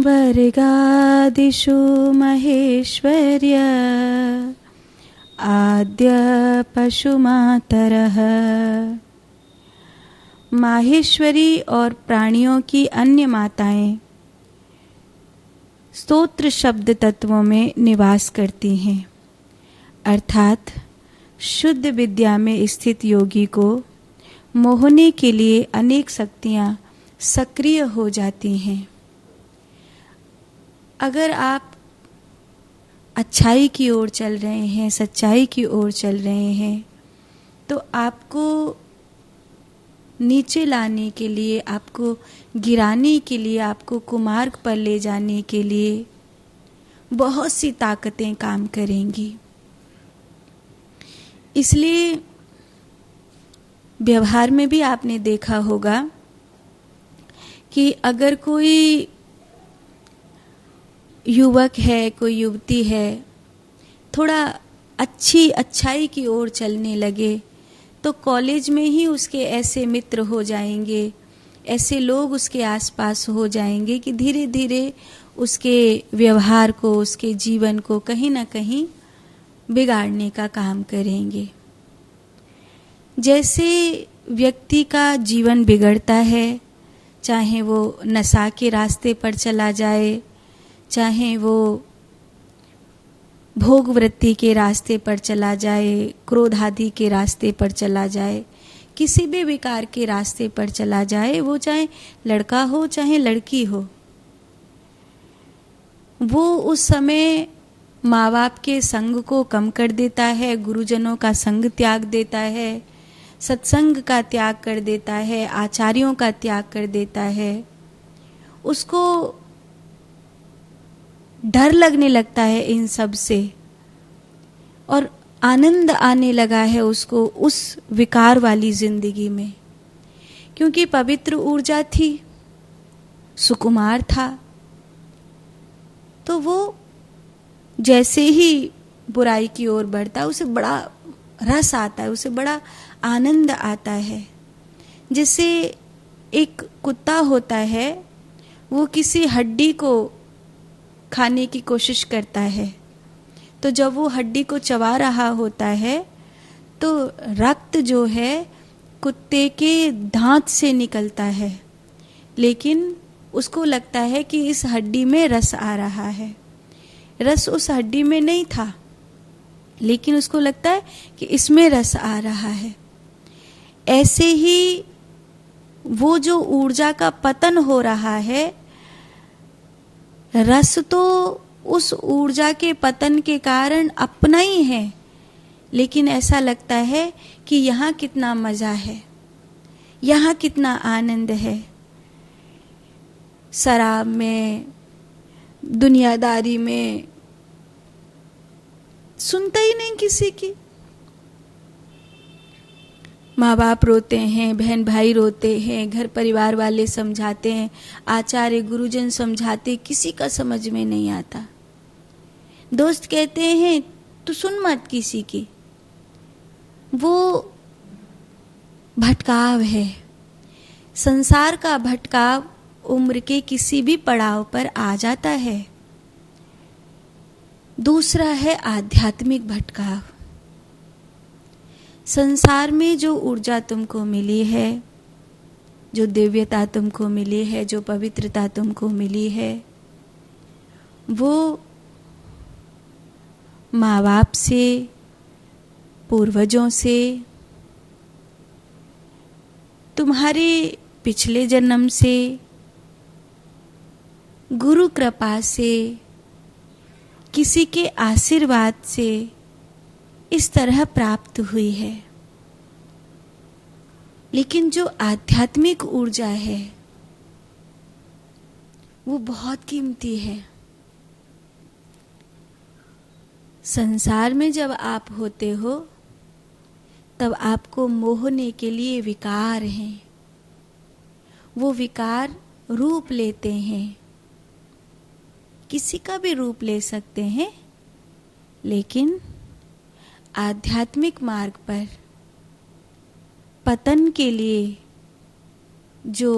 वर्गादिषु महेश्वर्य आद्य पशुमातरः। माहेश्वरी और प्राणियों की अन्य माताएं स्तोत्र शब्द तत्वों में निवास करती हैं, अर्थात शुद्ध विद्या में स्थित योगी को मोहने के लिए अनेक शक्तियां सक्रिय हो जाती हैं। अगर आप अच्छाई की ओर चल रहे हैं, सच्चाई की ओर चल रहे हैं, तो आपको नीचे लाने के लिए, आपको गिराने के लिए, आपको कुमार्ग पर ले जाने के लिए बहुत सी ताकतें काम करेंगी। इसलिए व्यवहार में भी आपने देखा होगा कि अगर कोई युवक है, कोई युवती है, थोड़ा अच्छाई की ओर चलने लगे तो कॉलेज में ही उसके ऐसे मित्र हो जाएंगे, ऐसे लोग उसके आसपास हो जाएंगे कि धीरे धीरे उसके व्यवहार को, उसके जीवन को कहीं ना कहीं बिगाड़ने का काम करेंगे। जैसे व्यक्ति का जीवन बिगड़ता है, चाहे वो नशा के रास्ते पर चला जाए, चाहे वो भोग वृत्ति के रास्ते पर चला जाए, क्रोध आदि के रास्ते पर चला जाए, किसी भी विकार के रास्ते पर चला जाए, वो चाहे लड़का हो चाहे लड़की हो, वो उस समय माँ बाप के संग को कम कर देता है, गुरुजनों का संग त्याग देता है, सत्संग का त्याग कर देता है, आचार्यों का त्याग कर देता है। उसको डर लगने लगता है इन सब से और आनंद आने लगा है उसको उस विकार वाली जिंदगी में, क्योंकि पवित्र ऊर्जा थी, सुकुमार था। तो वो जैसे ही बुराई की ओर बढ़ता है, उसे बड़ा रस आता है, उसे बड़ा आनंद आता है। जैसे एक कुत्ता होता है, वो किसी हड्डी को खाने की कोशिश करता है, तो जब वो हड्डी को चबा रहा होता है तो रक्त जो है कुत्ते के दांत से निकलता है, लेकिन उसको लगता है कि इस हड्डी में रस आ रहा है। रस उस हड्डी में नहीं था, लेकिन उसको लगता है कि इसमें रस आ रहा है। ऐसे ही वो जो ऊर्जा का पतन हो रहा है, रस तो उस ऊर्जा के पतन के कारण अपना ही है, लेकिन ऐसा लगता है कि यहाँ कितना मजा है, यहाँ कितना आनंद है। शराब में, दुनियादारी में सुनता ही नहीं किसी की। माँ बाप रोते हैं, बहन भाई रोते हैं, घर परिवार वाले समझाते हैं, आचार्य गुरुजन समझाते, किसी का समझ में नहीं आता। दोस्त कहते हैं तू सुन मत किसी की। वो भटकाव है, संसार का भटकाव उम्र के किसी भी पड़ाव पर आ जाता है। दूसरा है आध्यात्मिक भटकाव। संसार में जो ऊर्जा तुमको मिली है, जो दिव्यता तुमको मिली है, जो पवित्रता तुमको मिली है, वो माँ बाप से, पूर्वजों से, तुम्हारे पिछले जन्म से, गुरु कृपा से, किसी के आशीर्वाद से इस तरह प्राप्त हुई है। लेकिन जो आध्यात्मिक ऊर्जा है वो बहुत कीमती है। संसार में जब आप होते हो तब आपको मोहने के लिए विकार हैं, वो विकार रूप लेते हैं, किसी का भी रूप ले सकते हैं, लेकिन आध्यात्मिक मार्ग पर पतन के लिए जो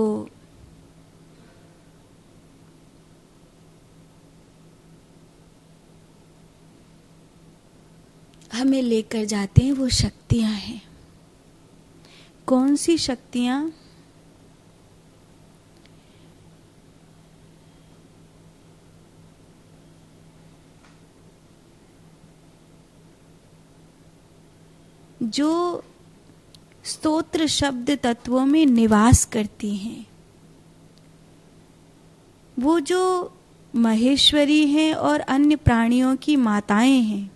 हमें लेकर जाते हैं वो शक्तियां हैं। कौन सी शक्तियां? जो स्तोत्र शब्द तत्वों में निवास करती हैं, वो जो महेश्वरी हैं और अन्य प्राणियों की माताएं हैं,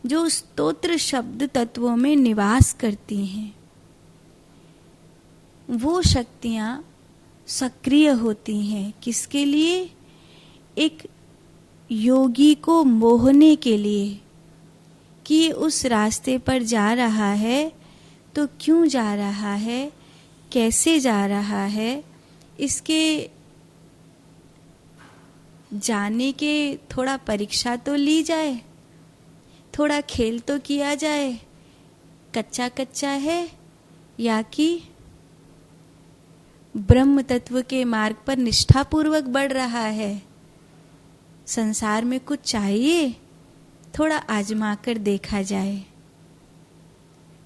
जो स्तोत्र शब्द तत्वों में निवास करती हैं, वो शक्तियां सक्रिय होती हैं। किसके लिए? एक योगी को मोहने के लिए कि उस रास्ते पर जा रहा है तो क्यों जा रहा है, कैसे जा रहा है, इसके जाने के थोड़ा परीक्षा तो ली जाए, थोड़ा खेल तो किया जाए, कच्चा कच्चा है या कि ब्रह्म तत्व के मार्ग पर निष्ठापूर्वक बढ़ रहा है। संसार में कुछ चाहिए, थोड़ा आजमा कर देखा जाए,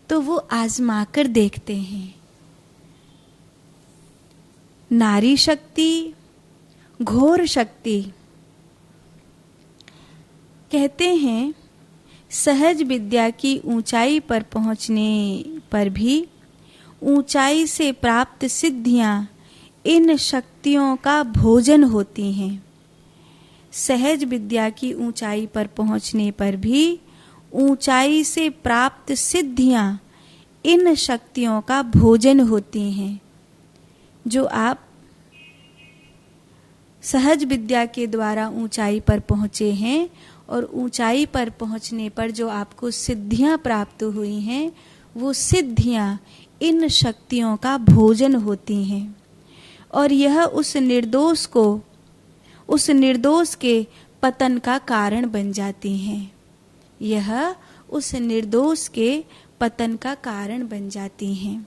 तो वो आजमा कर देखते हैं। नारी शक्ति, घोर शक्ति। कहते हैं सहज विद्या की ऊंचाई पर पहुंचने पर भी ऊंचाई से प्राप्त सिद्धियां इन शक्तियों का भोजन होती हैं। सहज विद्या की ऊंचाई पर पहुंचने पर भी ऊंचाई से प्राप्त सिद्धियां इन शक्तियों का भोजन होती हैं। जो आप सहज विद्या के द्वारा ऊंचाई पर पहुंचे हैं और ऊंचाई पर पहुंचने पर जो आपको सिद्धियां प्राप्त हुई हैं, वो सिद्धियां इन शक्तियों का भोजन होती हैं और यह उस निर्दोष के पतन का कारण बन जाती हैं। यह उस निर्दोष के पतन का कारण बन जाती हैं।